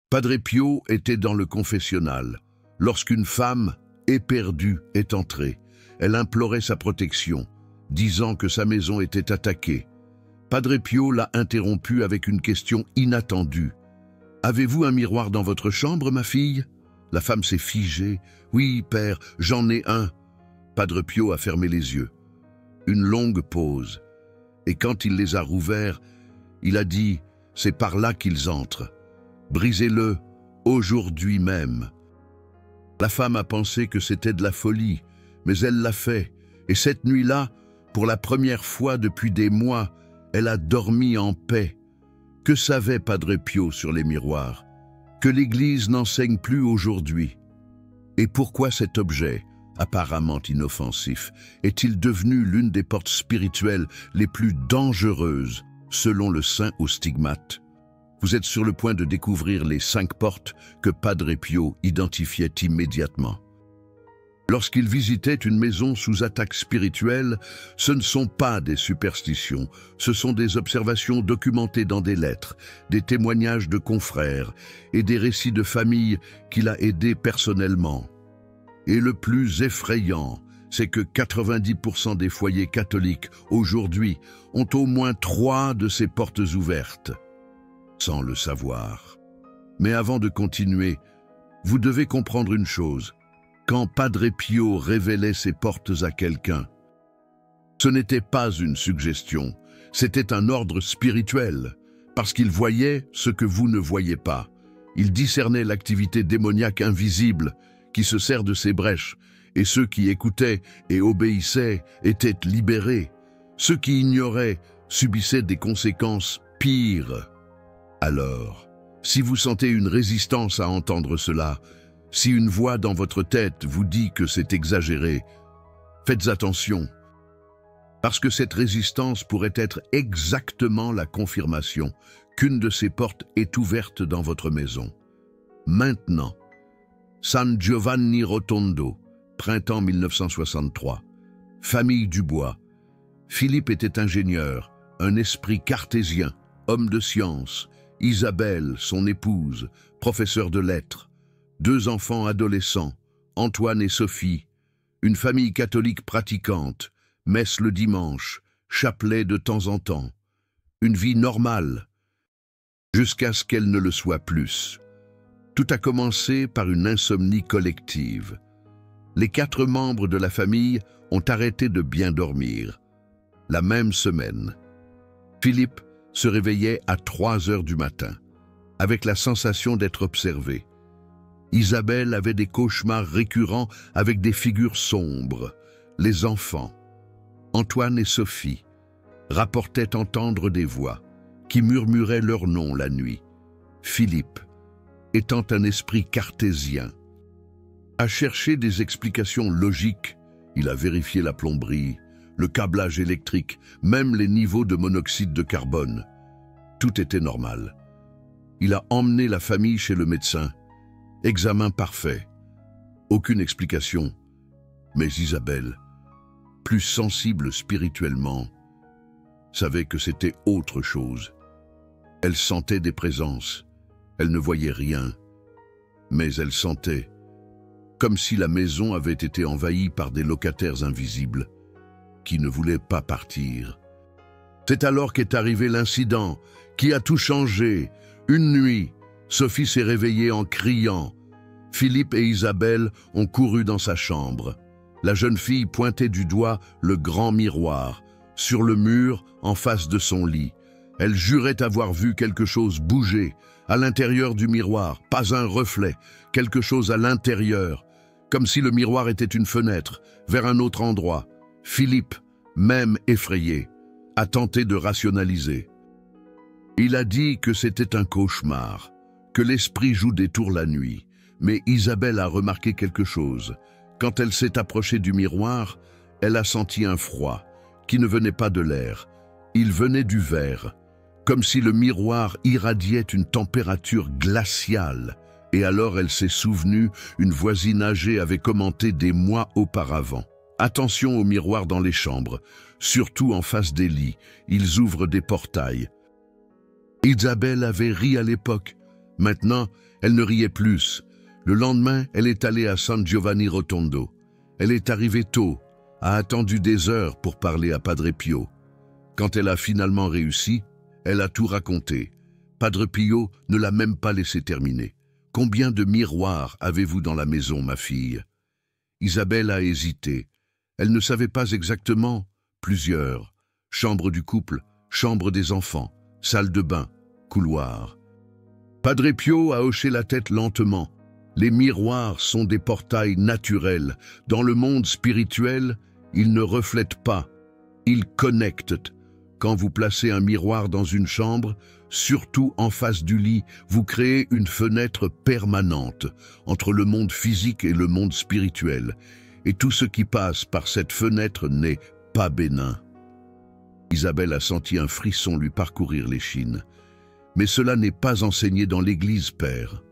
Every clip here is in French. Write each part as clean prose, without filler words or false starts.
Padre Pio était dans le confessionnal, lorsqu'une femme, éperdue, est entrée. Elle implorait sa protection, disant que sa maison était attaquée. Padre Pio l'a interrompue avec une question inattendue. « Avez-vous un miroir dans votre chambre, ma fille ?» La femme s'est figée. « Oui, père, j'en ai un. » Padre Pio a fermé les yeux. Une longue pause. Et quand il les a rouverts, il a dit « C'est par là qu'ils entrent. Brisez-le, aujourd'hui même. » La femme a pensé que c'était de la folie, mais elle l'a fait. Et cette nuit-là, pour la première fois depuis des mois, elle a dormi en paix. Que savait Padre Pio sur les miroirs? Que l'Église n'enseigne plus aujourd'hui? Et pourquoi cet objet, apparemment inoffensif, est-il devenu l'une des portes spirituelles les plus dangereuses, selon le saint aux stigmates? Vous êtes sur le point de découvrir les 5 portes que Padre Pio identifiait immédiatement. Lorsqu'il visitait une maison sous attaque spirituelle, ce ne sont pas des superstitions, ce sont des observations documentées dans des lettres, des témoignages de confrères et des récits de familles qu'il a aidés personnellement. Et le plus effrayant, c'est que 90% des foyers catholiques, aujourd'hui, ont au moins 3 de ces portes ouvertes, sans le savoir. Mais avant de continuer, vous devez comprendre une chose. Quand Padre Pio révélait ses portes à quelqu'un, ce n'était pas une suggestion, c'était un ordre spirituel, parce qu'il voyait ce que vous ne voyez pas. Il discernait l'activité démoniaque invisible qui se sert de ces brèches, et ceux qui écoutaient et obéissaient étaient libérés. Ceux qui ignoraient subissaient des conséquences pires. Alors, si vous sentez une résistance à entendre cela, si une voix dans votre tête vous dit que c'est exagéré, faites attention, parce que cette résistance pourrait être exactement la confirmation qu'une de ces portes est ouverte dans votre maison. Maintenant, San Giovanni Rotondo, printemps 1963, famille Dubois. Philippe était ingénieur, un esprit cartésien, homme de science. Isabelle, son épouse, professeur de lettres. 2 enfants adolescents, Antoine et Sophie, une famille catholique pratiquante, messe le dimanche, chapelet de temps en temps, une vie normale, jusqu'à ce qu'elle ne le soit plus. Tout a commencé par une insomnie collective. Les 4 membres de la famille ont arrêté de bien dormir. La même semaine, Philippe se réveillait à 3 heures du matin, avec la sensation d'être observé. Isabelle avait des cauchemars récurrents avec des figures sombres. Les enfants, Antoine et Sophie, rapportaient entendre des voix qui murmuraient leur nom la nuit. Philippe, étant un esprit cartésien, a cherché des explications logiques. Il a vérifié la plomberie, le câblage électrique, même les niveaux de monoxyde de carbone. Tout était normal. Il a emmené la famille chez le médecin. Examen parfait. Aucune explication. Mais Isabelle, plus sensible spirituellement, savait que c'était autre chose. Elle sentait des présences. Elle ne voyait rien. Mais elle sentait, comme si la maison avait été envahie par des locataires invisibles qui ne voulaient pas partir. C'est alors qu'est arrivé l'incident qui a tout changé. Une nuit, Sophie s'est réveillée en criant. Philippe et Isabelle ont couru dans sa chambre. La jeune fille pointait du doigt le grand miroir, sur le mur en face de son lit. Elle jurait avoir vu quelque chose bouger, à l'intérieur du miroir, pas un reflet, quelque chose à l'intérieur, comme si le miroir était une fenêtre, vers un autre endroit. Philippe, même effrayé, a tenté de rationaliser. Il a dit que c'était un cauchemar, que l'esprit joue des tours la nuit. Mais Isabelle a remarqué quelque chose. Quand elle s'est approchée du miroir, elle a senti un froid, qui ne venait pas de l'air. Il venait du verre, comme si le miroir irradiait une température glaciale. Et alors elle s'est souvenue, une voisine âgée avait commenté des mois auparavant. Attention aux miroirs dans les chambres, surtout en face des lits, ils ouvrent des portails. Isabelle avait ri à l'époque. Maintenant, Elle ne riait plus. Le lendemain, elle est allée à San Giovanni Rotondo. Elle est arrivée tôt, a attendu des heures pour parler à Padre Pio. Quand elle a finalement réussi, elle a tout raconté. Padre Pio ne l'a même pas laissé terminer. « Combien de miroirs avez-vous dans la maison, ma fille ?» Isabelle a hésité. Elle ne savait pas exactement. Plusieurs. Chambre du couple, chambre des enfants, salle de bain, couloir. Padre Pio a hoché la tête lentement. Les miroirs sont des portails naturels. Dans le monde spirituel, ils ne reflètent pas, ils connectent. Quand vous placez un miroir dans une chambre, surtout en face du lit, vous créez une fenêtre permanente entre le monde physique et le monde spirituel. Et tout ce qui passe par cette fenêtre n'est pas bénin. Isabelle a senti un frisson lui parcourir l'échine. Mais cela n'est pas enseigné dans l'Église, père.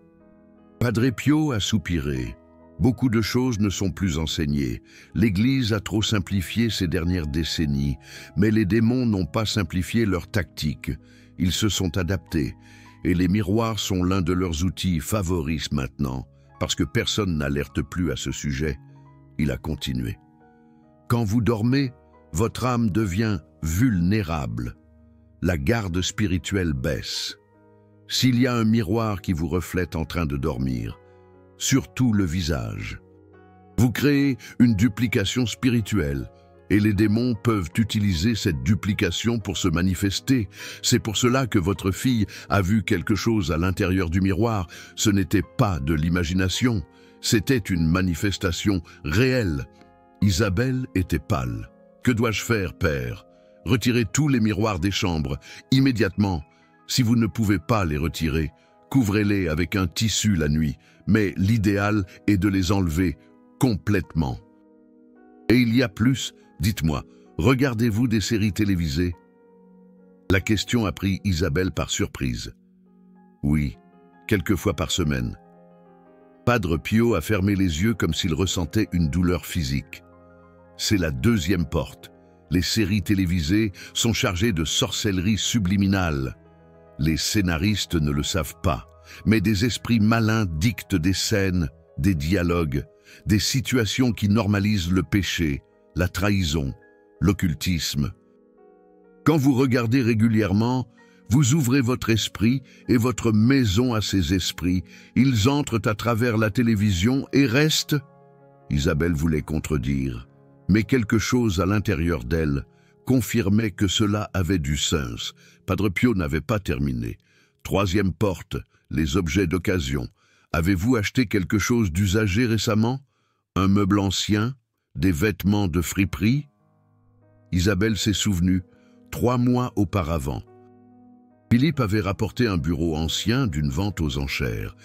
Padre Pio a soupiré. Beaucoup de choses ne sont plus enseignées. L'Église a trop simplifié ces dernières décennies, mais les démons n'ont pas simplifié leurs tactiques. Ils se sont adaptés, et les miroirs sont l'un de leurs outils favoris maintenant, parce que personne n'alerte plus à ce sujet. Il a continué. Quand vous dormez, votre âme devient vulnérable. La garde spirituelle baisse. S'il y a un miroir qui vous reflète en train de dormir, surtout le visage, vous créez une duplication spirituelle et les démons peuvent utiliser cette duplication pour se manifester. C'est pour cela que votre fille a vu quelque chose à l'intérieur du miroir. Ce n'était pas de l'imagination, c'était une manifestation réelle. Isabelle était pâle. « Que dois-je faire, père ? Retirez tous les miroirs des chambres, immédiatement. Si vous ne pouvez pas les retirer, couvrez-les avec un tissu la nuit, mais l'idéal est de les enlever complètement. Et il y a plus, dites-moi, regardez-vous des séries télévisées ?» La question a pris Isabelle par surprise. Oui, quelques fois par semaine. Padre Pio a fermé les yeux comme s'il ressentait une douleur physique. C'est la deuxième porte. Les séries télévisées sont chargées de sorcellerie subliminale. Les scénaristes ne le savent pas, mais des esprits malins dictent des scènes, des dialogues, des situations qui normalisent le péché, la trahison, l'occultisme. Quand vous regardez régulièrement, vous ouvrez votre esprit et votre maison à ces esprits. Ils entrent à travers la télévision et restent. Isabelle voulait contredire, mais quelque chose à l'intérieur d'elle confirmait que cela avait du sens. Padre Pio n'avait pas terminé. Troisième porte, les objets d'occasion. Avez-vous acheté quelque chose d'usagé récemment? Un meuble ancien? Des vêtements de friperie? Isabelle s'est souvenue, 3 mois auparavant. Philippe avait rapporté un bureau ancien d'une vente aux enchères.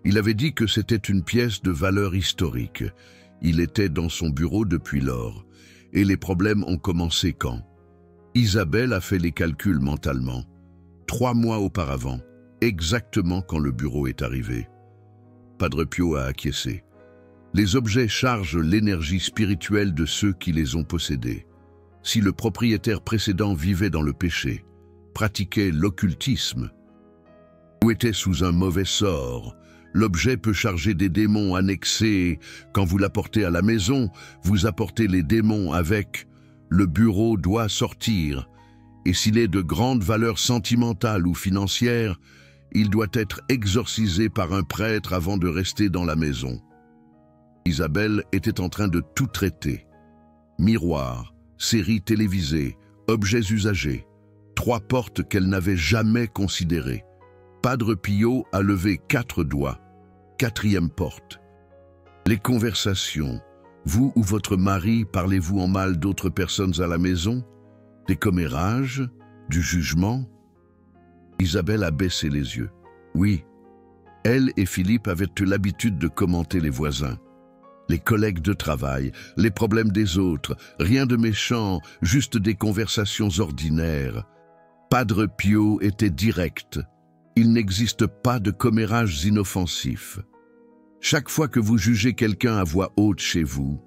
Il avait dit que c'était une pièce de valeur historique. Il était dans son bureau depuis lors. Et les problèmes ont commencé quand? Isabelle a fait les calculs mentalement. 3 mois auparavant, exactement quand le bureau est arrivé. Padre Pio a acquiescé. Les objets chargent l'énergie spirituelle de ceux qui les ont possédés. Si le propriétaire précédent vivait dans le péché, pratiquait l'occultisme, ou était sous un mauvais sort, l'objet peut charger des démons annexés. Quand vous l'apportez à la maison, vous apportez les démons avec. Le bureau doit sortir. Et s'il est de grande valeur sentimentale ou financière, il doit être exorcisé par un prêtre avant de rester dans la maison. Isabelle était en train de tout traiter. Miroirs, séries télévisées, objets usagés. 3 portes qu'elle n'avait jamais considérées. Padre Pio a levé 4 doigts. 4e porte. Les conversations. Vous ou votre mari parlez-vous en mal d'autres personnes à la maison? Des commérages? Du jugement? Isabelle a baissé les yeux. Oui, elle et Philippe avaient eu l'habitude de commenter les voisins. Les collègues de travail, les problèmes des autres, rien de méchant, juste des conversations ordinaires. Padre Pio était direct. Il n'existe pas de commérages inoffensifs. Chaque fois que vous jugez quelqu'un à voix haute chez vous,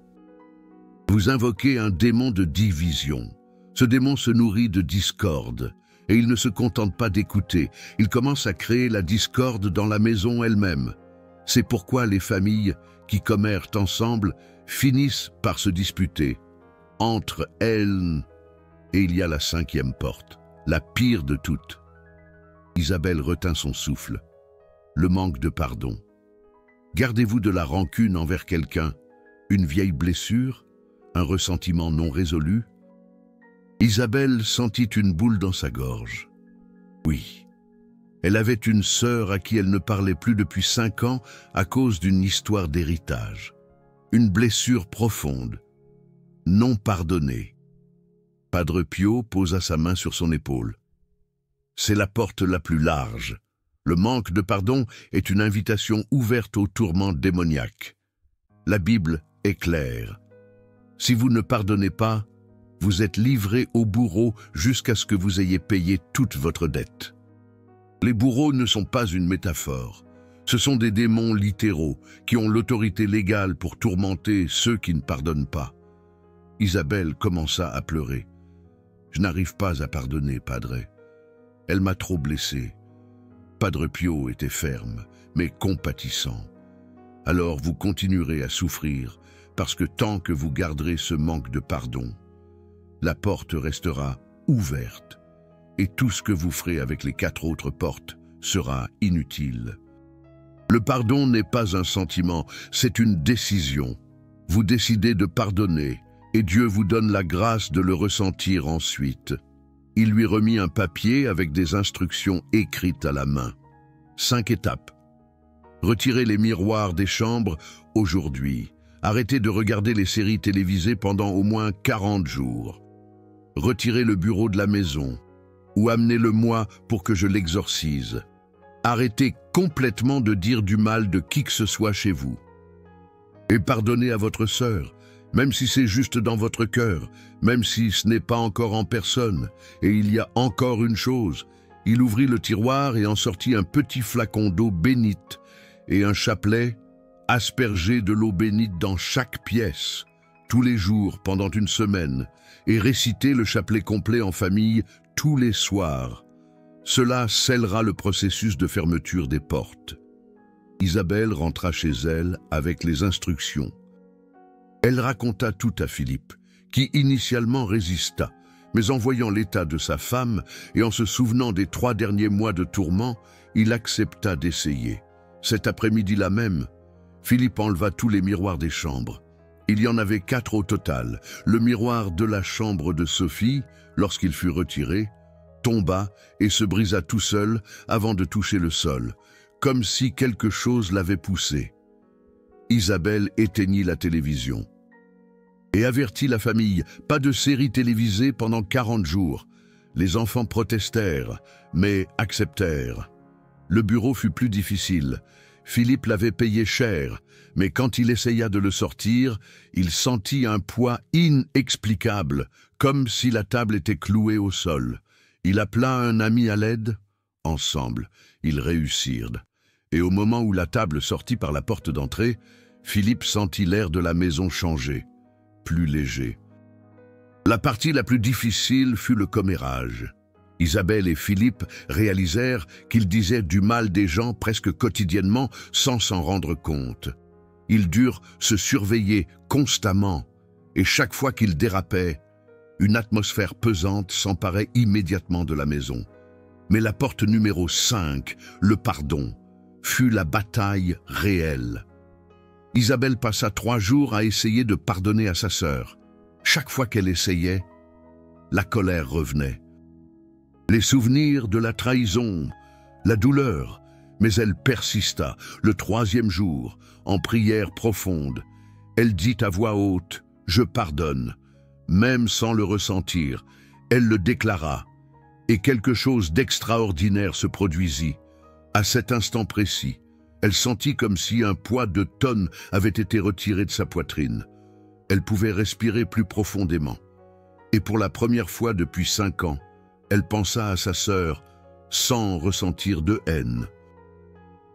vous invoquez un démon de division. Ce démon se nourrit de discorde, Et il ne se contente pas d'écouter, il commence à créer la discorde dans la maison elle-même. C'est pourquoi les familles qui commèrent ensemble finissent par se disputer. Entre elles, et il y a la cinquième porte, la pire de toutes. Isabelle retint son souffle. Le manque de pardon. Gardez-vous de la rancune envers quelqu'un, une vieille blessure, un ressentiment non résolu? Isabelle sentit une boule dans sa gorge. Oui, elle avait une sœur à qui elle ne parlait plus depuis 5 ans à cause d'une histoire d'héritage. Une blessure profonde, non pardonnée. Padre Pio posa sa main sur son épaule. C'est la porte la plus large. Le manque de pardon est une invitation ouverte au tourment démoniaque. La Bible est claire. Si vous ne pardonnez pas, vous êtes livré au bourreau jusqu'à ce que vous ayez payé toute votre dette. Les bourreaux ne sont pas une métaphore. Ce sont des démons littéraux qui ont l'autorité légale pour tourmenter ceux qui ne pardonnent pas. Isabelle commença à pleurer. « Je n'arrive pas à pardonner, Padre. Elle m'a trop blessé. » Padre Pio était ferme, mais compatissant. « Alors vous continuerez à souffrir, parce que tant que vous garderez ce manque de pardon, la porte restera ouverte, et tout ce que vous ferez avec les 4 autres portes sera inutile. » Le pardon n'est pas un sentiment, c'est une décision. Vous décidez de pardonner, et Dieu vous donne la grâce de le ressentir ensuite. Il lui remit un papier avec des instructions écrites à la main. 5 étapes. Retirez les miroirs des chambres aujourd'hui. Arrêtez de regarder les séries télévisées pendant au moins 40 jours. Retirez le bureau de la maison, ou amenez-le-moi pour que je l'exorcise. Arrêtez complètement de dire du mal de qui que ce soit chez vous. Et pardonnez à votre sœur, même si c'est juste dans votre cœur, même si ce n'est pas encore en personne. Et il y a encore une chose. Il ouvrit le tiroir et en sortit un petit flacon d'eau bénite et un chapelet aspergé de l'eau bénite dans chaque pièce, tous les jours pendant une semaine, et récitez le chapelet complet en famille tous les soirs. Cela scellera le processus de fermeture des portes. Isabelle rentra chez elle avec les instructions. Elle raconta tout à Philippe, qui initialement résista, mais en voyant l'état de sa femme et en se souvenant des 3 derniers mois de tourment, il accepta d'essayer. Cet après-midi-là même, Philippe enleva tous les miroirs des chambres. Il y en avait 4 au total. Le miroir de la chambre de Sophie, lorsqu'il fut retiré, tomba et se brisa tout seul avant de toucher le sol, comme si quelque chose l'avait poussé. Isabelle éteignit la télévision et avertit la famille, pas de série télévisée pendant 40 jours. Les enfants protestèrent, mais acceptèrent. Le bureau fut plus difficile. Philippe l'avait payé cher, mais quand il essaya de le sortir, il sentit un poids inexplicable, comme si la table était clouée au sol. Il appela un ami à l'aide. Ensemble, ils réussirent. Et au moment où la table sortit par la porte d'entrée, Philippe sentit l'air de la maison changer, plus léger. La partie la plus difficile fut le commérage. Isabelle et Philippe réalisèrent qu'ils disaient du mal des gens presque quotidiennement sans s'en rendre compte. Ils durent se surveiller constamment, et chaque fois qu'ils dérapaient, une atmosphère pesante s'emparait immédiatement de la maison. Mais la porte numéro 5, le pardon, fut la bataille réelle. Isabelle passa 3 jours à essayer de pardonner à sa sœur. Chaque fois qu'elle essayait, la colère revenait. Les souvenirs de la trahison, la douleur, mais elle persista. Le 3e jour, en prière profonde, elle dit à voix haute « Je pardonne », même sans le ressentir. Elle le déclara, et quelque chose d'extraordinaire se produisit. À cet instant précis, elle sentit comme si un poids de tonnes avait été retiré de sa poitrine. Elle pouvait respirer plus profondément. Et pour la première fois depuis 5 ans, elle pensa à sa sœur sans ressentir de haine.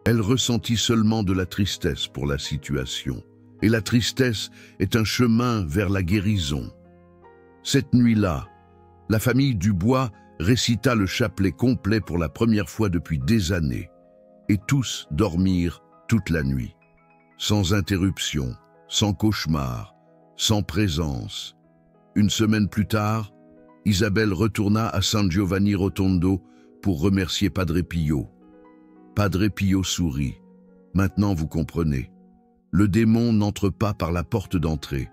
Elle ressentit seulement de la tristesse pour la situation. Et la tristesse est un chemin vers la guérison. Cette nuit-là, la famille Dubois récita le chapelet complet pour la première fois depuis des années, et tous dormirent toute la nuit, sans interruption, sans cauchemar, sans présence. Une semaine plus tard, Isabelle retourna à San Giovanni Rotondo pour remercier Padre Pio. Padre Pio sourit. Maintenant vous comprenez. Le démon n'entre pas par la porte d'entrée.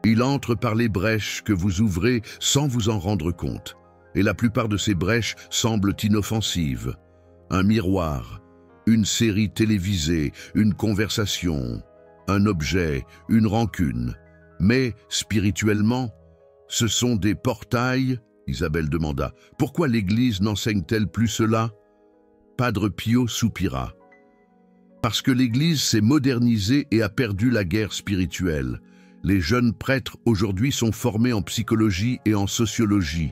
Il entre par les brèches que vous ouvrez sans vous en rendre compte. Et la plupart de ces brèches semblent inoffensives. Un miroir, une série télévisée, une conversation, un objet, une rancune. Mais, spirituellement, ce sont des portails, Isabelle demanda. Pourquoi l'Église n'enseigne-t-elle plus cela? Padre Pio soupira. Parce que l'Église s'est modernisée et a perdu la guerre spirituelle. Les jeunes prêtres aujourd'hui sont formés en psychologie et en sociologie,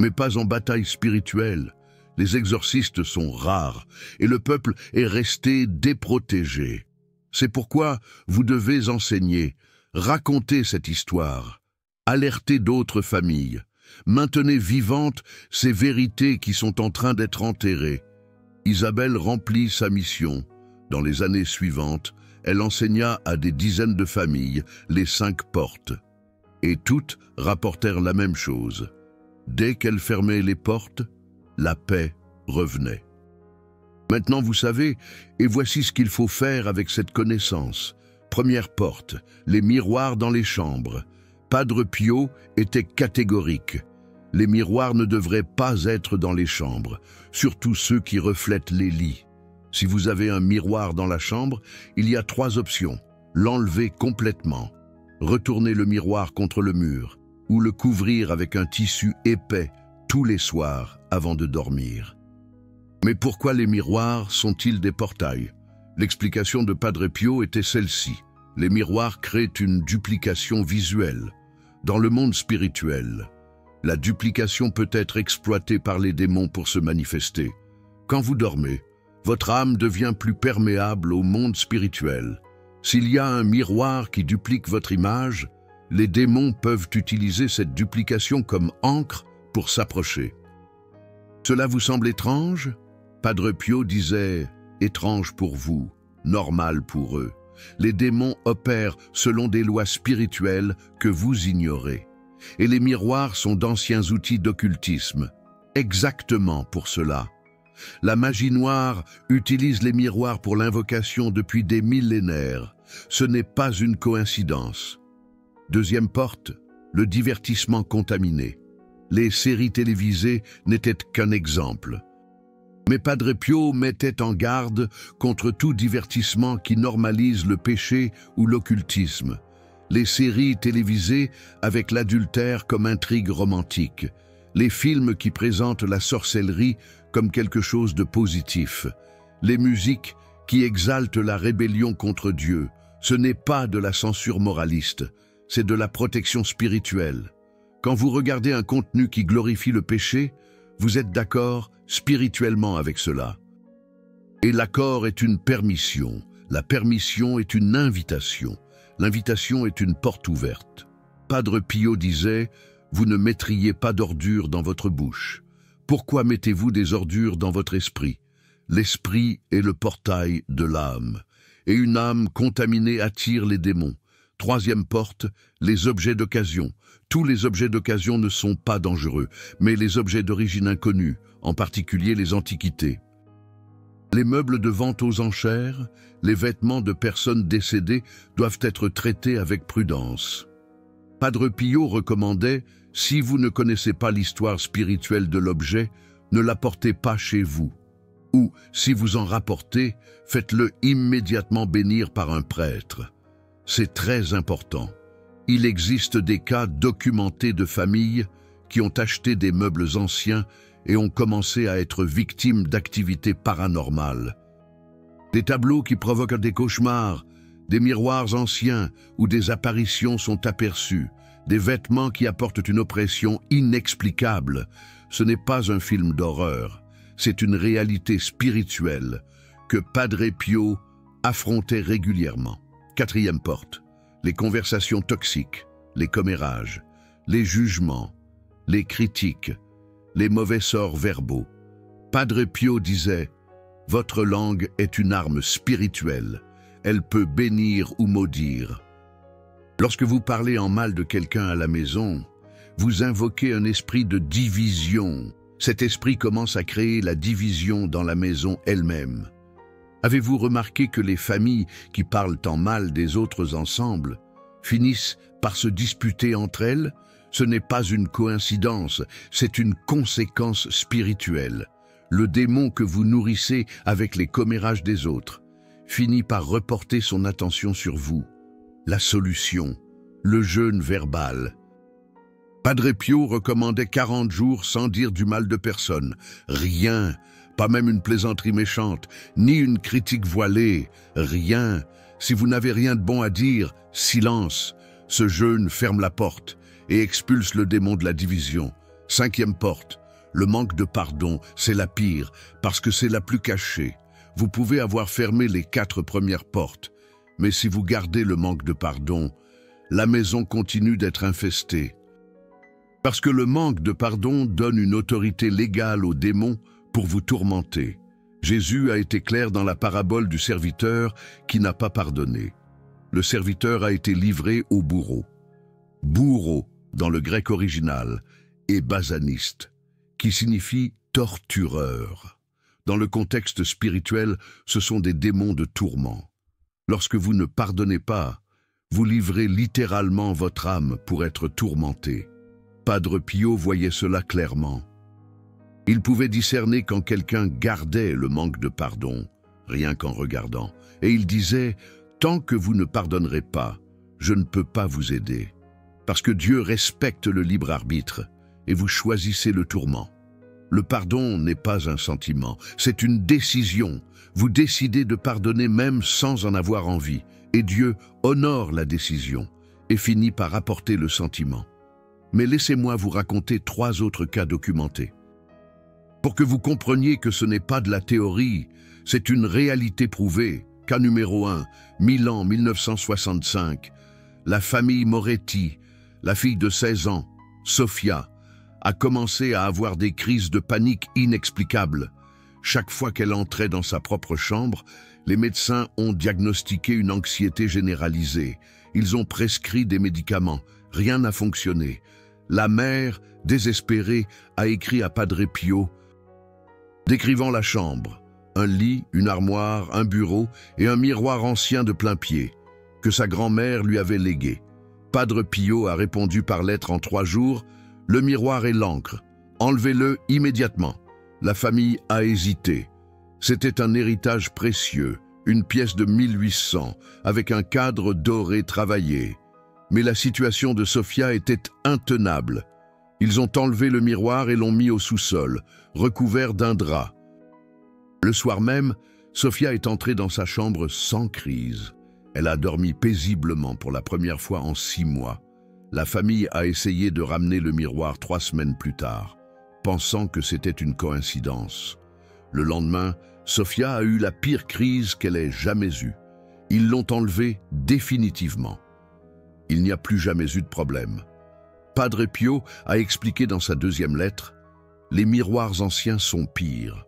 mais pas en bataille spirituelle. Les exorcistes sont rares et le peuple est resté déprotégé. C'est pourquoi vous devez enseigner, raconter cette histoire, alerter d'autres familles, maintenez vivantes ces vérités qui sont en train d'être enterrées. Isabelle remplit sa mission. Dans les années suivantes, elle enseigna à des dizaines de familles les 5 portes. Et toutes rapportèrent la même chose. Dès qu'elle fermait les portes, la paix revenait. Maintenant vous savez, et voici ce qu'il faut faire avec cette connaissance. Première porte, les miroirs dans les chambres. Padre Pio était catégorique. Les miroirs ne devraient pas être dans les chambres, surtout ceux qui reflètent les lits. Si vous avez un miroir dans la chambre, il y a 3 options. L'enlever complètement, retourner le miroir contre le mur, ou le couvrir avec un tissu épais tous les soirs avant de dormir. Mais pourquoi les miroirs sont-ils des portails? L'explication de Padre Pio était celle-ci. Les miroirs créent une duplication visuelle. Dans le monde spirituel, la duplication peut être exploitée par les démons pour se manifester. Quand vous dormez, votre âme devient plus perméable au monde spirituel. S'il y a un miroir qui duplique votre image, les démons peuvent utiliser cette duplication comme encre pour s'approcher. Cela vous semble étrange? Padre Pio disait « étrange pour vous, normal pour eux ». Les démons opèrent selon des lois spirituelles que vous ignorez. Et les miroirs sont d'anciens outils d'occultisme, exactement pour cela. La magie noire utilise les miroirs pour l'invocation depuis des millénaires. Ce n'est pas une coïncidence. Deuxième porte, le divertissement contaminé. Les séries télévisées n'étaient qu'un exemple. Mais Padre Pio mettait en garde contre tout divertissement qui normalise le péché ou l'occultisme. Les séries télévisées avec l'adultère comme intrigue romantique. Les films qui présentent la sorcellerie comme quelque chose de positif. Les musiques qui exaltent la rébellion contre Dieu. Ce n'est pas de la censure moraliste, c'est de la protection spirituelle. Quand vous regardez un contenu qui glorifie le péché, vous êtes d'accord spirituellement avec cela. Et l'accord est une permission. La permission est une invitation. L'invitation est une porte ouverte. Padre Pio disait « Vous ne mettriez pas d'ordures dans votre bouche. Pourquoi mettez-vous des ordures dans votre esprit? L'esprit est le portail de l'âme. Et une âme contaminée attire les démons. Troisième porte, les objets d'occasion. Tous les objets d'occasion ne sont pas dangereux, mais les objets d'origine inconnue, en particulier les antiquités. Les meubles de vente aux enchères, les vêtements de personnes décédées doivent être traités avec prudence. Padre Pio recommandait « Si vous ne connaissez pas l'histoire spirituelle de l'objet, ne l'apportez pas chez vous. Ou, si vous en rapportez, faites-le immédiatement bénir par un prêtre. » C'est très important. Il existe des cas documentés de familles qui ont acheté des meubles anciens et ont commencé à être victimes d'activités paranormales. Des tableaux qui provoquent des cauchemars, des miroirs anciens où des apparitions sont aperçues, des vêtements qui apportent une oppression inexplicable. Ce n'est pas un film d'horreur, c'est une réalité spirituelle que Padre Pio affrontait régulièrement. Quatrième porte, les conversations toxiques, les commérages, les jugements, les critiques, les mauvais sorts verbaux. Padre Pio disait « Votre langue est une arme spirituelle. Elle peut bénir ou maudire. » Lorsque vous parlez en mal de quelqu'un à la maison, vous invoquez un esprit de division. Cet esprit commence à créer la division dans la maison elle-même. Avez-vous remarqué que les familles qui parlent en mal des autres ensemble finissent par se disputer entre elles? Ce n'est pas une coïncidence, c'est une conséquence spirituelle. Le démon que vous nourrissez avec les commérages des autres finit par reporter son attention sur vous. La solution, le jeûne verbal. Padre Pio recommandait 40 jours sans dire du mal de personne. Rien, pas même une plaisanterie méchante, ni une critique voilée. Rien. Si vous n'avez rien de bon à dire, silence. Ce jeûne ferme la porte et expulse le démon de la division. 5e porte. Le manque de pardon, c'est la pire, parce que c'est la plus cachée. Vous pouvez avoir fermé les 4 premières portes, mais si vous gardez le manque de pardon, la maison continue d'être infestée. Parce que le manque de pardon donne une autorité légale au démon pour vous tourmenter. Jésus a été clair dans la parabole du serviteur qui n'a pas pardonné. Le serviteur a été livré au bourreau. Bourreau, dans le grec original, est basaniste, qui signifie tortureur. Dans le contexte spirituel, ce sont des démons de tourment. Lorsque vous ne pardonnez pas, vous livrez littéralement votre âme pour être tourmenté. Padre Pio voyait cela clairement. Il pouvait discerner quand quelqu'un gardait le manque de pardon, rien qu'en regardant, et il disait « Tant que vous ne pardonnerez pas, je ne peux pas vous aider. » Parce que Dieu respecte le libre arbitre, et vous choisissez le tourment. Le pardon n'est pas un sentiment, c'est une décision. Vous décidez de pardonner même sans en avoir envie, et Dieu honore la décision et finit par apporter le sentiment. Mais laissez-moi vous raconter 3 autres cas documentés. Pour que vous compreniez que ce n'est pas de la théorie, c'est une réalité prouvée. Cas numéro 1, Milan 1965. La famille Moretti, la fille de 16 ans, Sofia, a commencé à avoir des crises de panique inexplicables. Chaque fois qu'elle entrait dans sa propre chambre, les médecins ont diagnostiqué une anxiété généralisée. Ils ont prescrit des médicaments. Rien n'a fonctionné. La mère, désespérée, a écrit à Padre Pio, décrivant la chambre, un lit, une armoire, un bureau et un miroir ancien de plain-pied, que sa grand-mère lui avait légué. Padre Pio a répondu par lettre en 3 jours, « Le miroir et l'encre, enlevez-le immédiatement. » La famille a hésité. C'était un héritage précieux, une pièce de 1800, avec un cadre doré travaillé. Mais la situation de Sofia était intenable. Ils ont enlevé le miroir et l'ont mis au sous-sol, recouvert d'un drap. Le soir même, Sofia est entrée dans sa chambre sans crise. Elle a dormi paisiblement pour la première fois en 6 mois. La famille a essayé de ramener le miroir 3 semaines plus tard, pensant que c'était une coïncidence. Le lendemain, Sofia a eu la pire crise qu'elle ait jamais eue. Ils l'ont enlevée définitivement. Il n'y a plus jamais eu de problème. Padre Pio a expliqué dans sa 2e lettre, « Les miroirs anciens sont pires.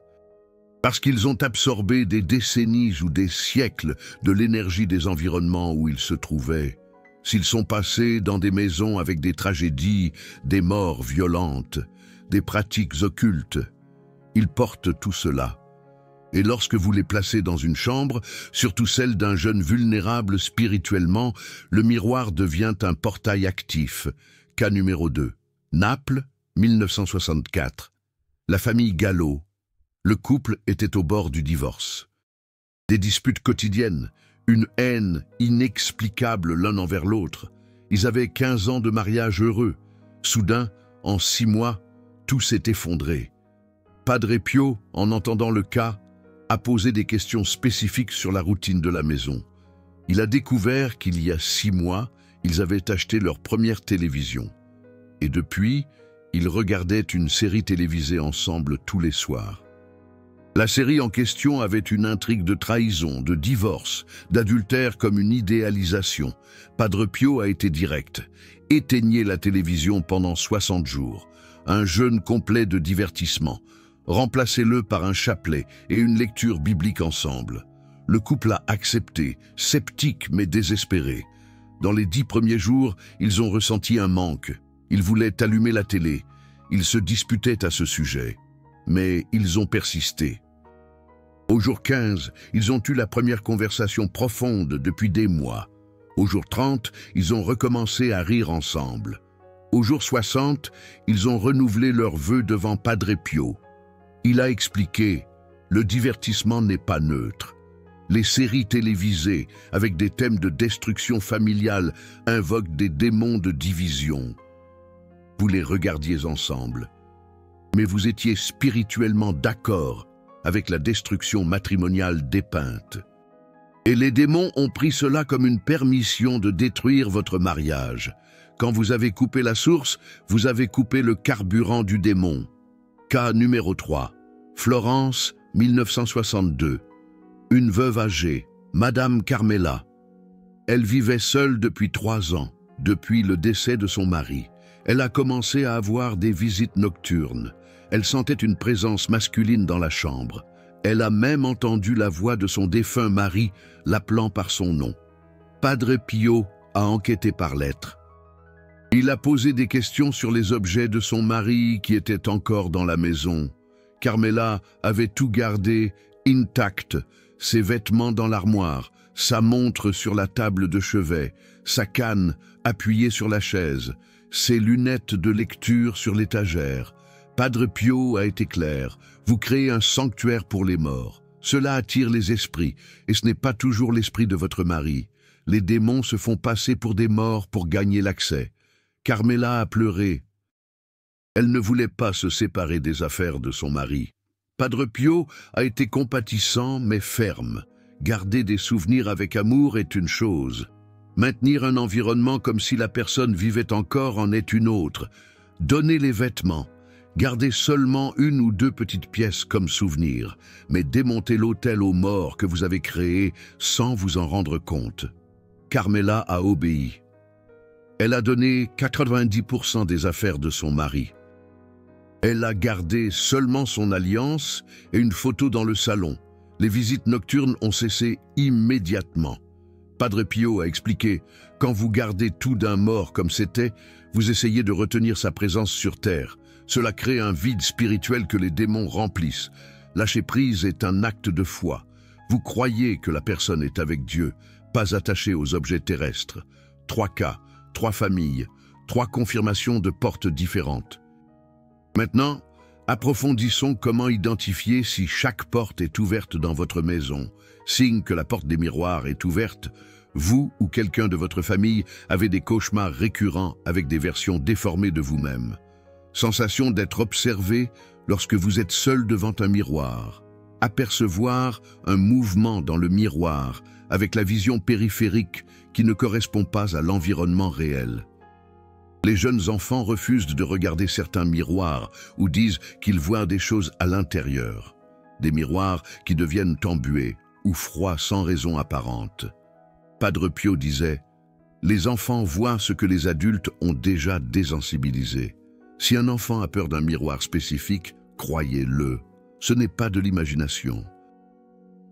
Parce qu'ils ont absorbé des décennies ou des siècles de l'énergie des environnements où ils se trouvaient. S'ils sont passés dans des maisons avec des tragédies, des morts violentes, des pratiques occultes, ils portent tout cela. Et lorsque vous les placez dans une chambre, surtout celle d'un jeune vulnérable spirituellement, le miroir devient un portail actif. » Cas numéro 2. Naples, 1964. La famille Gallo. Le couple était au bord du divorce. Des disputes quotidiennes, une haine inexplicable l'un envers l'autre. Ils avaient 15 ans de mariage heureux. Soudain, en 6 mois, tout s'est effondré. Padre Pio, en entendant le cas, a posé des questions spécifiques sur la routine de la maison. Il a découvert qu'il y a 6 mois, ils avaient acheté leur première télévision. Et depuis, ils regardaient une série télévisée ensemble tous les soirs. La série en question avait une intrigue de trahison, de divorce, d'adultère comme une idéalisation. Padre Pio a été direct. Éteignez la télévision pendant 60 jours. un jeûne complet de divertissement. Remplacez-le par un chapelet et une lecture biblique ensemble. Le couple a accepté, sceptique mais désespéré. Dans les 10 premiers jours, ils ont ressenti un manque. Ils voulaient allumer la télé. Ils se disputaient à ce sujet. Mais ils ont persisté. Au jour 15, ils ont eu la première conversation profonde depuis des mois. Au jour 30, ils ont recommencé à rire ensemble. Au jour 60, ils ont renouvelé leurs vœux devant Padre Pio. Il a expliqué, le divertissement n'est pas neutre. Les séries télévisées, avec des thèmes de destruction familiale, invoquent des démons de division. Vous les regardiez ensemble, mais vous étiez spirituellement d'accord avec la destruction matrimoniale dépeinte. Et les démons ont pris cela comme une permission de détruire votre mariage. Quand vous avez coupé la source, vous avez coupé le carburant du démon. Cas numéro 3. Florence, 1962. Une veuve âgée, Madame Carmela. Elle vivait seule depuis 3 ans, depuis le décès de son mari. Elle a commencé à avoir des visites nocturnes. Elle sentait une présence masculine dans la chambre. Elle a même entendu la voix de son défunt mari l'appelant par son nom. Padre Pio a enquêté par lettres. Il a posé des questions sur les objets de son mari qui étaient encore dans la maison. Carmela avait tout gardé intact, ses vêtements dans l'armoire, sa montre sur la table de chevet, sa canne appuyée sur la chaise, ses lunettes de lecture sur l'étagère. Padre Pio a été clair, vous créez un sanctuaire pour les morts. Cela attire les esprits, et ce n'est pas toujours l'esprit de votre mari. Les démons se font passer pour des morts pour gagner l'accès. Carmela a pleuré. Elle ne voulait pas se séparer des affaires de son mari. Padre Pio a été compatissant mais ferme. Garder des souvenirs avec amour est une chose. Maintenir un environnement comme si la personne vivait encore en est une autre. Donner les vêtements. Gardez seulement 1 ou 2 petites pièces comme souvenir, mais démontez l'autel aux morts que vous avez créé sans vous en rendre compte. Carmela a obéi. Elle a donné 90% des affaires de son mari. Elle a gardé seulement son alliance et une photo dans le salon. Les visites nocturnes ont cessé immédiatement. Padre Pio a expliqué, quand vous gardez tout d'un mort comme c'était, vous essayez de retenir sa présence sur terre. Cela crée un vide spirituel que les démons remplissent. Lâcher prise est un acte de foi. Vous croyez que la personne est avec Dieu, pas attachée aux objets terrestres. 3 cas, 3 familles, 3 confirmations de portes différentes. Maintenant, approfondissons comment identifier si chaque porte est ouverte dans votre maison. Signe que la porte des miroirs est ouverte, vous ou quelqu'un de votre famille avez des cauchemars récurrents avec des versions déformées de vous-même. Sensation d'être observé lorsque vous êtes seul devant un miroir. Apercevoir un mouvement dans le miroir avec la vision périphérique qui ne correspond pas à l'environnement réel. Les jeunes enfants refusent de regarder certains miroirs ou disent qu'ils voient des choses à l'intérieur. Des miroirs qui deviennent embués ou froids sans raison apparente. Padre Pio disait « Les enfants voient ce que les adultes ont déjà désensibilisé. Si un enfant a peur d'un miroir spécifique, croyez-le, ce n'est pas de l'imagination. »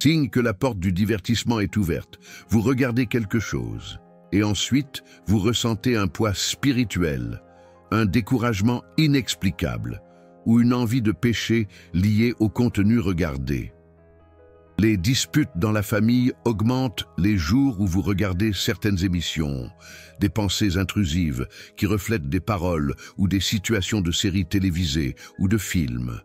Signe que la porte du divertissement est ouverte, vous regardez quelque chose. Et ensuite, vous ressentez un poids spirituel, un découragement inexplicable ou une envie de péché liée au contenu regardé. Les disputes dans la famille augmentent les jours où vous regardez certaines émissions, des pensées intrusives qui reflètent des paroles ou des situations de séries télévisées ou de films.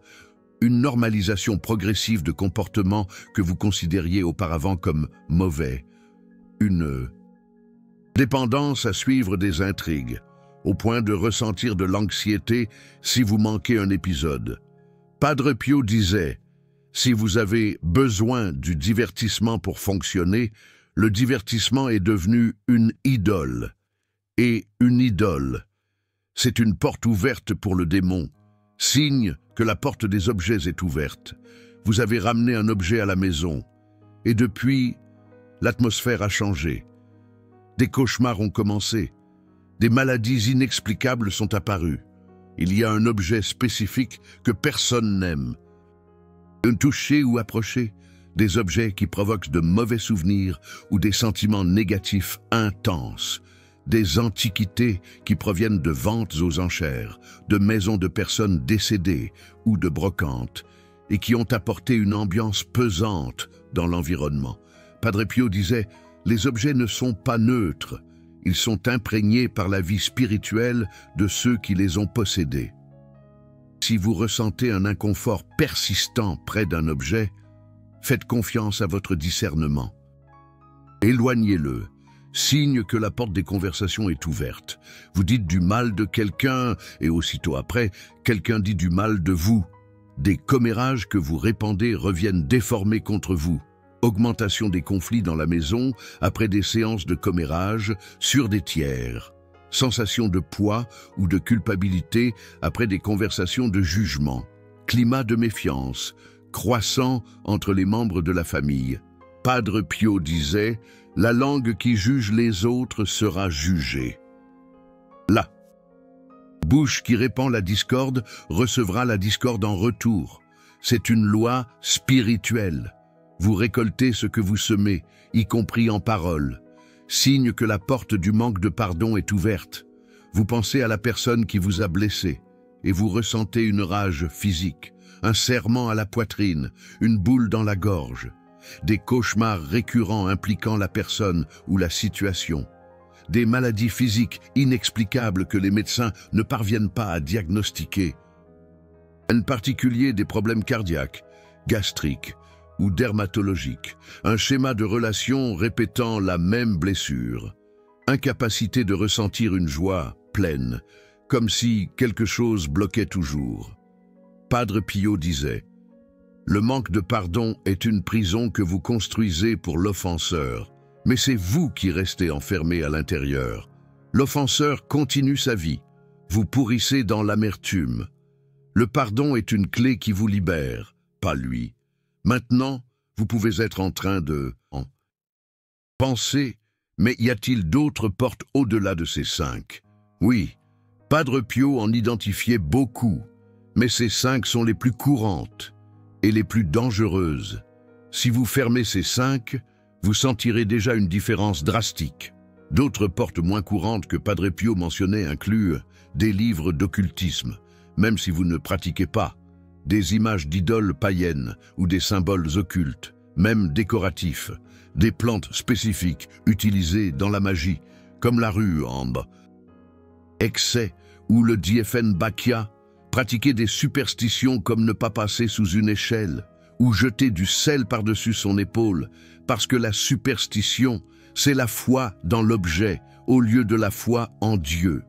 Une normalisation progressive de comportements que vous considériez auparavant comme mauvais. Une dépendance à suivre des intrigues, au point de ressentir de l'anxiété si vous manquez un épisode. Padre Pio disait « Si vous avez besoin du divertissement pour fonctionner, le divertissement est devenu une idole. Et une idole, c'est une porte ouverte pour le démon, signe que la porte des objets est ouverte. Vous avez ramené un objet à la maison, et depuis, l'atmosphère a changé. Des cauchemars ont commencé. Des maladies inexplicables sont apparues. Il y a un objet spécifique que personne n'aime. Un toucher ou approcher, des objets qui provoquent de mauvais souvenirs ou des sentiments négatifs intenses, des antiquités qui proviennent de ventes aux enchères, de maisons de personnes décédées ou de brocantes, et qui ont apporté une ambiance pesante dans l'environnement. Padre Pio disait, les objets ne sont pas neutres, ils sont imprégnés par la vie spirituelle de ceux qui les ont possédés. Si vous ressentez un inconfort persistant près d'un objet, faites confiance à votre discernement. Éloignez-le, signe que la porte des conversations est ouverte. Vous dites du mal de quelqu'un et aussitôt après, quelqu'un dit du mal de vous. Des commérages que vous répandez reviennent déformés contre vous. Augmentation des conflits dans la maison après des séances de commérage sur des tiers. Sensation de poids ou de culpabilité après des conversations de jugement. Climat de méfiance, croissant entre les membres de la famille. Padre Pio disait, la langue qui juge les autres sera jugée. La bouche qui répand la discorde recevra la discorde en retour. C'est une loi spirituelle. Vous récoltez ce que vous semez, y compris en parole. Signe que la porte du manque de pardon est ouverte. Vous pensez à la personne qui vous a blessé et vous ressentez une rage physique, un serrement à la poitrine, une boule dans la gorge, des cauchemars récurrents impliquant la personne ou la situation, des maladies physiques inexplicables que les médecins ne parviennent pas à diagnostiquer, en particulier des problèmes cardiaques, gastriques ou dermatologiques, un schéma de relation répétant la même blessure, incapacité de ressentir une joie pleine, comme si quelque chose bloquait toujours. Padre Pio disait, « Le manque de pardon est une prison que vous construisez pour l'offenseur, mais c'est vous qui restez enfermé à l'intérieur. L'offenseur continue sa vie, vous pourrissez dans l'amertume. Le pardon est une clé qui vous libère, pas lui. Maintenant, vous pouvez être en train de penser, mais y a-t-il d'autres portes au-delà de ces 5? Oui, Padre Pio en identifiait beaucoup, mais ces 5 sont les plus courantes et les plus dangereuses. Si vous fermez ces 5, vous sentirez déjà une différence drastique. D'autres portes moins courantes que Padre Pio mentionnait incluent des livres d'occultisme, même si vous ne pratiquez pas, des images d'idoles païennes ou des symboles occultes, même décoratifs, des plantes spécifiques utilisées dans la magie, comme la ruambe, excès ou le Dieffenbachia, pratiquer des superstitions comme ne pas passer sous une échelle ou jeter du sel par-dessus son épaule, parce que la superstition, c'est la foi dans l'objet au lieu de la foi en Dieu.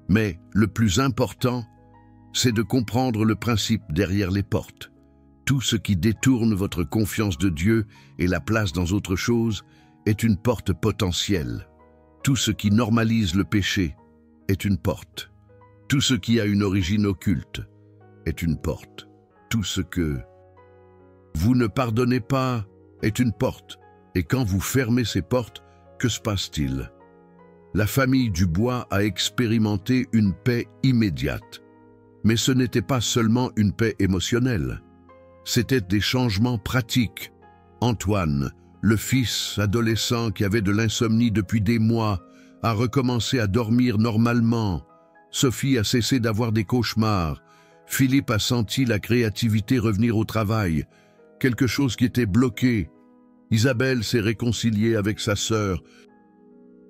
Mais le plus important, c'est de comprendre le principe derrière les portes. Tout ce qui détourne votre confiance de Dieu et la place dans autre chose est une porte potentielle. Tout ce qui normalise le péché est une porte. Tout ce qui a une origine occulte est une porte. Tout ce que vous ne pardonnez pas est une porte. Et quand vous fermez ces portes, que se passe-t-il? La famille Dubois a expérimenté une paix immédiate. Mais ce n'était pas seulement une paix émotionnelle. C'étaient des changements pratiques. Antoine, le fils adolescent qui avait de l'insomnie depuis des mois, a recommencé à dormir normalement. Sophie a cessé d'avoir des cauchemars. Philippe a senti la créativité revenir au travail, quelque chose qui était bloqué. Isabelle s'est réconciliée avec sa sœur.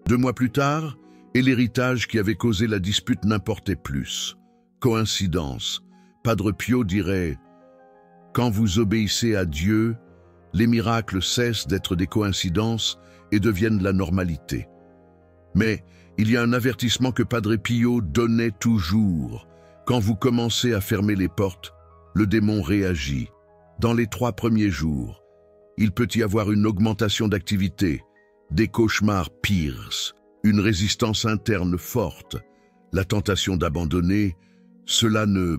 2 mois plus tard, et l'héritage qui avait causé la dispute n'importait plus. Coïncidence. Padre Pio dirait « Quand vous obéissez à Dieu, les miracles cessent d'être des coïncidences et deviennent la normalité. » Mais il y a un avertissement que Padre Pio donnait toujours. Quand vous commencez à fermer les portes, le démon réagit. Dans les 3 premiers jours, il peut y avoir une augmentation d'activité, des cauchemars pires, une résistance interne forte, la tentation d'abandonner. Cela ne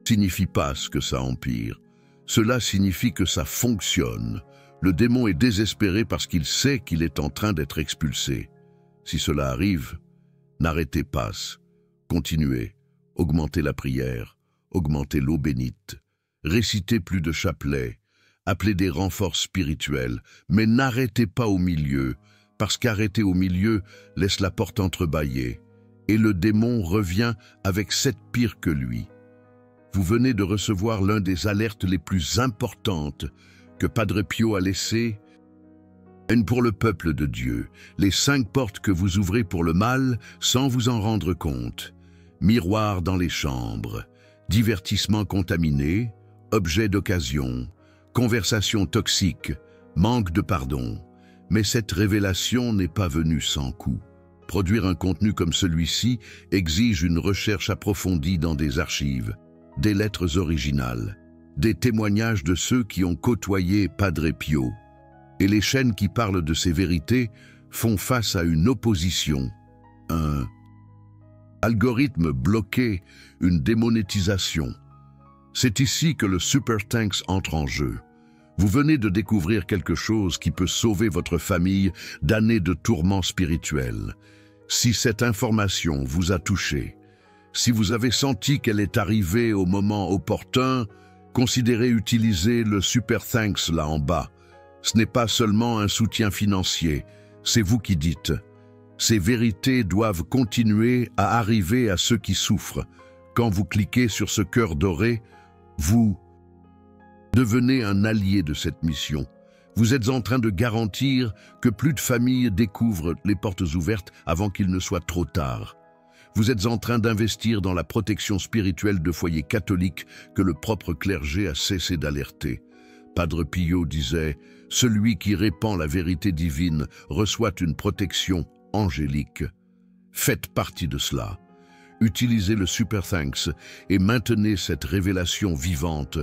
signifie pas que ça empire. Cela signifie que ça fonctionne. Le démon est désespéré parce qu'il sait qu'il est en train d'être expulsé. Si cela arrive, n'arrêtez pas, continuez, Augmentez la prière, augmentez l'eau bénite, récitez plus de chapelets, appelez des renforts spirituels, mais n'arrêtez pas au milieu, parce qu'arrêter au milieu laisse la porte entrebâillée, et le démon revient avec 7 pires que lui. Vous venez de recevoir l'un des alertes les plus importantes que Padre Pio a laissées. Pour le peuple de Dieu, les 5 portes que vous ouvrez pour le mal sans vous en rendre compte. Miroir dans les chambres, divertissement contaminé, objet d'occasion, conversation toxique, manque de pardon. Mais cette révélation n'est pas venue sans coût. Produire un contenu comme celui-ci exige une recherche approfondie dans des archives, des lettres originales, des témoignages de ceux qui ont côtoyé Padre Pio. Et les chaînes qui parlent de ces vérités font face à une opposition, un algorithme bloqué, une démonétisation. C'est ici que le Super Thanks entre en jeu. Vous venez de découvrir quelque chose qui peut sauver votre famille d'années de tourments spirituels. Si cette information vous a touché, si vous avez senti qu'elle est arrivée au moment opportun, considérez utiliser le Super Thanks là en bas. Ce n'est pas seulement un soutien financier, c'est vous qui dites. Ces vérités doivent continuer à arriver à ceux qui souffrent. Quand vous cliquez sur ce cœur doré, vous devenez un allié de cette mission. Vous êtes en train de garantir que plus de familles découvrent les portes ouvertes avant qu'il ne soit trop tard. Vous êtes en train d'investir dans la protection spirituelle de foyers catholiques que le propre clergé a cessé d'alerter. Padre Pio disait « Celui qui répand la vérité divine reçoit une protection angélique ». Faites partie de cela. Utilisez le Super Thanks et maintenez cette révélation vivante.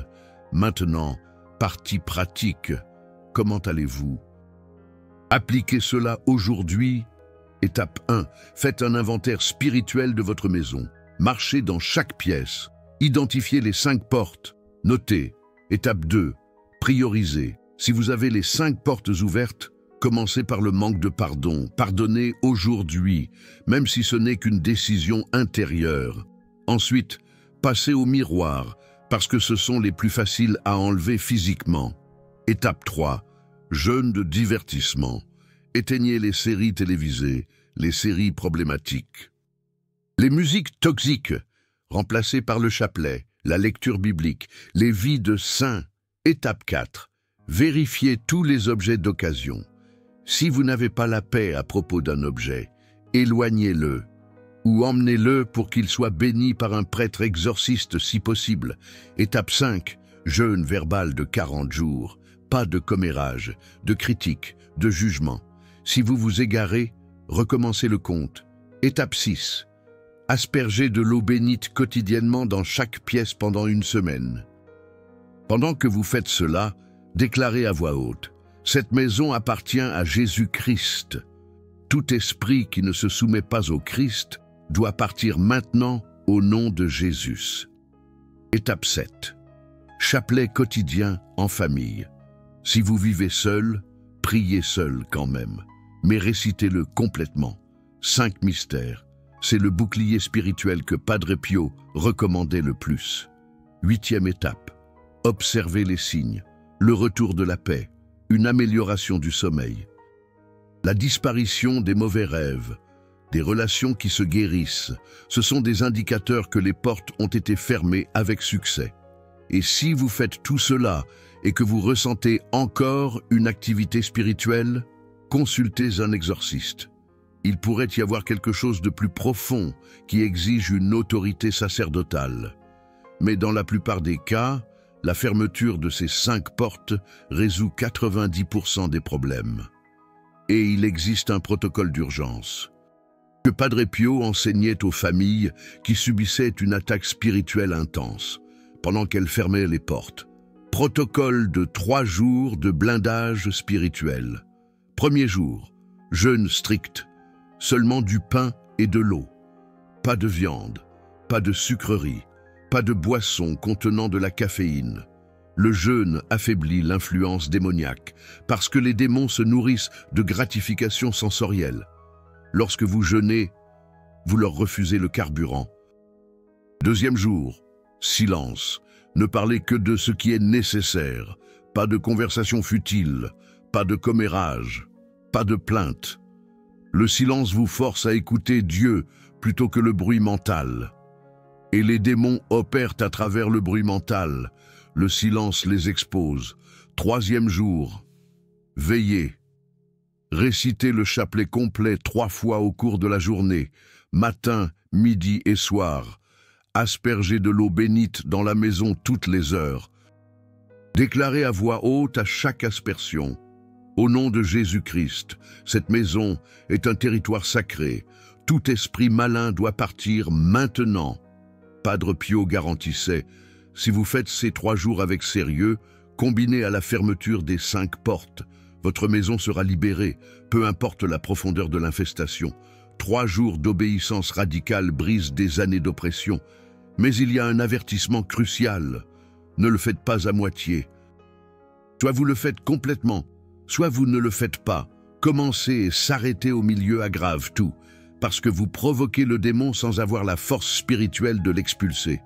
Maintenant, partie pratique. Comment allez-vous? Appliquez cela aujourd'hui. Étape 1. Faites un inventaire spirituel de votre maison. Marchez dans chaque pièce. Identifiez les 5 portes. Notez. Étape 2. Priorisez. Si vous avez les 5 portes ouvertes, commencez par le manque de pardon. Pardonnez aujourd'hui, même si ce n'est qu'une décision intérieure. Ensuite, passez au miroir, parce que ce sont les plus faciles à enlever physiquement. Étape 3. Jeûne de divertissement. Éteignez les séries télévisées, les séries problématiques. Les musiques toxiques, remplacées par le chapelet, la lecture biblique, les vies de saints. Étape 4. Vérifiez tous les objets d'occasion. Si vous n'avez pas la paix à propos d'un objet, éloignez-le ou emmenez-le pour qu'il soit béni par un prêtre exorciste si possible. Étape 5. Jeûne verbal de 40 jours. Pas de commérage, de critique, de jugement. Si vous vous égarez, recommencez le compte. Étape 6. Aspergez de l'eau bénite quotidiennement dans chaque pièce pendant 1 semaine. Pendant que vous faites cela, déclarez à voix haute « Cette maison appartient à Jésus-Christ. Tout esprit qui ne se soumet pas au Christ doit partir maintenant au nom de Jésus. » Étape 7. Chapelet quotidien en famille. Si vous vivez seul, priez seul quand même, mais récitez-le complètement. 5 mystères. C'est le bouclier spirituel que Padre Pio recommandait le plus. 8e étape. Observez les signes. Le retour de la paix. Une amélioration du sommeil. La disparition des mauvais rêves. Des relations qui se guérissent. Ce sont des indicateurs que les portes ont été fermées avec succès. Et si vous faites tout cela et que vous ressentez encore une activité spirituelle, consultez un exorciste. Il pourrait y avoir quelque chose de plus profond qui exige une autorité sacerdotale. Mais dans la plupart des cas, la fermeture de ces 5 portes résout 90% des problèmes. Et il existe un protocole d'urgence que Padre Pio enseignait aux familles qui subissaient une attaque spirituelle intense pendant qu'elles fermaient les portes. Protocole de 3 jours de blindage spirituel. Premier jour, jeûne strict, seulement du pain et de l'eau. Pas de viande, pas de sucreries, pas de boissons contenant de la caféine. Le jeûne affaiblit l'influence démoniaque parce que les démons se nourrissent de gratifications sensorielles. Lorsque vous jeûnez, vous leur refusez le carburant. Deuxième jour, silence. Ne parlez que de ce qui est nécessaire. Pas de conversation futile, pas de commérage, pas de plainte. Le silence vous force à écouter Dieu plutôt que le bruit mental. Et les démons opèrent à travers le bruit mental. Le silence les expose. Troisième jour, veillez. Récitez le chapelet complet 3 fois au cours de la journée, matin, midi et soir. Aspergez de l'eau bénite dans la maison toutes les heures. Déclarez à voix haute à chaque aspersion: au nom de Jésus-Christ, cette maison est un territoire sacré. Tout esprit malin doit partir maintenant. Padre Pio garantissait: si vous faites ces 3 jours avec sérieux, combiné à la fermeture des 5 portes, votre maison sera libérée, peu importe la profondeur de l'infestation. 3 jours d'obéissance radicale brisent des années d'oppression. Mais il y a un avertissement crucial. Ne le faites pas à moitié. Soit vous le faites complètement, soit vous ne le faites pas. Commencer et s'arrêter au milieu aggrave tout, parce que vous provoquez le démon sans avoir la force spirituelle de l'expulser.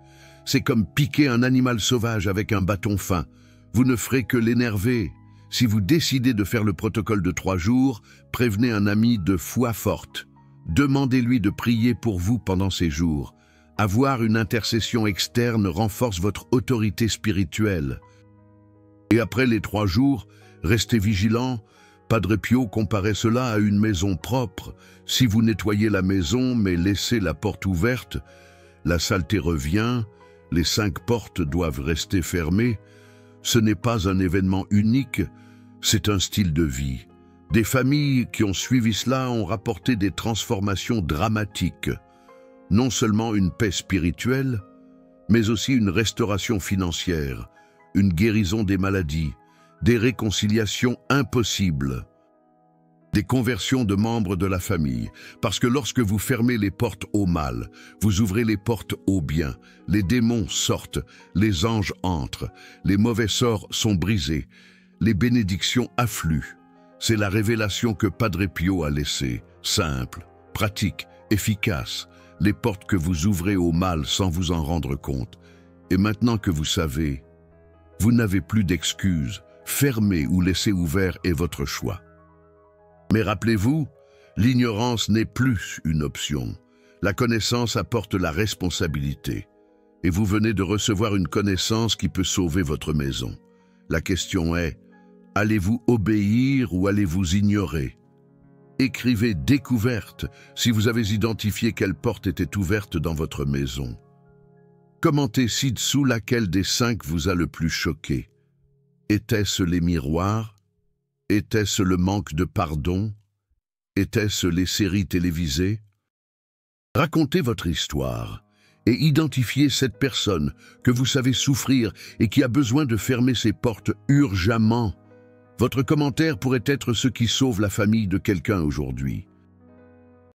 C'est comme piquer un animal sauvage avec un bâton fin. Vous ne ferez que l'énerver. Si vous décidez de faire le protocole de 3 jours, prévenez un ami de foi forte. Demandez-lui de prier pour vous pendant ces jours. Avoir une intercession externe renforce votre autorité spirituelle. Et après les 3 jours, restez vigilants. Padre Pio comparait cela à une maison propre. Si vous nettoyez la maison mais laissez la porte ouverte, la saleté revient, les 5 portes doivent rester fermées. Ce n'est pas un événement unique, c'est un style de vie. Des familles qui ont suivi cela ont rapporté des transformations dramatiques. Non seulement une paix spirituelle, mais aussi une restauration financière, une guérison des maladies, des réconciliations impossibles, des conversions de membres de la famille. Parce que lorsque vous fermez les portes au mal, vous ouvrez les portes au bien. Les démons sortent, les anges entrent, les mauvais sorts sont brisés, les bénédictions affluent. C'est la révélation que Padre Pio a laissée, simple, pratique, efficace. Les portes que vous ouvrez au mal sans vous en rendre compte. Et maintenant que vous savez, vous n'avez plus d'excuses. Fermer ou laisser ouvert est votre choix. Mais rappelez-vous, l'ignorance n'est plus une option. La connaissance apporte la responsabilité. Et vous venez de recevoir une connaissance qui peut sauver votre maison. La question est, allez-vous obéir ou allez-vous ignorer ? Écrivez « découverte » si vous avez identifié quelle porte était ouverte dans votre maison. Commentez ci-dessous laquelle des 5 vous a le plus choqué. Était-ce les miroirs? Était-ce le manque de pardon? Était-ce les séries télévisées? Racontez votre histoire et identifiez cette personne que vous savez souffrir et qui a besoin de fermer ses portes urgemment. Votre commentaire pourrait être ce qui sauve la famille de quelqu'un aujourd'hui.